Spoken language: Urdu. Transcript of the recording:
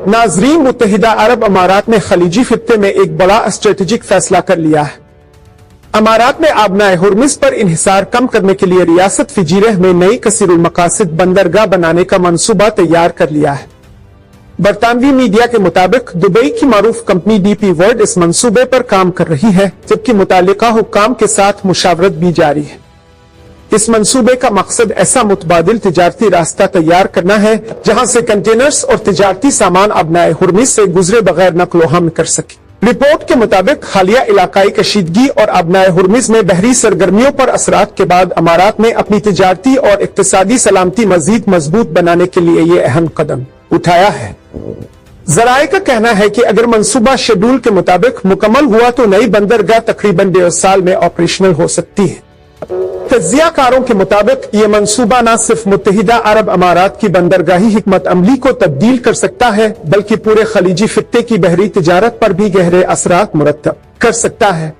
ناظرین، متحدہ عرب امارات نے خلیجی خطے میں ایک بڑا اسٹریٹجک فیصلہ کر لیا ہے۔ امارات نے آبنائے ہرمز پر انحصار کم کرنے کے لیے ریاست فجیرہ میں نئی کثیر المقاصد بندرگاہ بنانے کا منصوبہ تیار کر لیا ہے۔ برطانوی میڈیا کے مطابق دبئی کی معروف کمپنی ڈی پی ورلڈ اس منصوبے پر کام کر رہی ہے، جبکہ متعلقہ حکام کے ساتھ مشاورت بھی جاری ہے۔ اس منصوبے کا مقصد ایسا متبادل تجارتی راستہ تیار کرنا ہے جہاں سے کنٹینرز اور تجارتی سامان آبنائے ہرمز سے گزرے بغیر نقل و حمل کر سکے۔ رپورٹ کے مطابق حالیہ علاقائی کشیدگی اور آبنائے ہرمز میں بحری سرگرمیوں پر اثرات کے بعد امارات نے اپنی تجارتی اور اقتصادی سلامتی مزید مضبوط بنانے کے لیے یہ اہم قدم اٹھایا ہے۔ ذرائع کا کہنا ہے کہ اگر منصوبہ شیڈول کے مطابق مکمل ہوا تو نئی بندرگاہ تقریباً 1.5 سال میں آپریشنل ہو سکتی ہے۔ تجزیہ کاروں کے مطابق یہ منصوبہ نہ صرف متحدہ عرب امارات کی بندرگاہی حکمت عملی کو تبدیل کر سکتا ہے بلکہ پورے خلیجی خطے کی بحری تجارت پر بھی گہرے اثرات مرتب کر سکتا ہے۔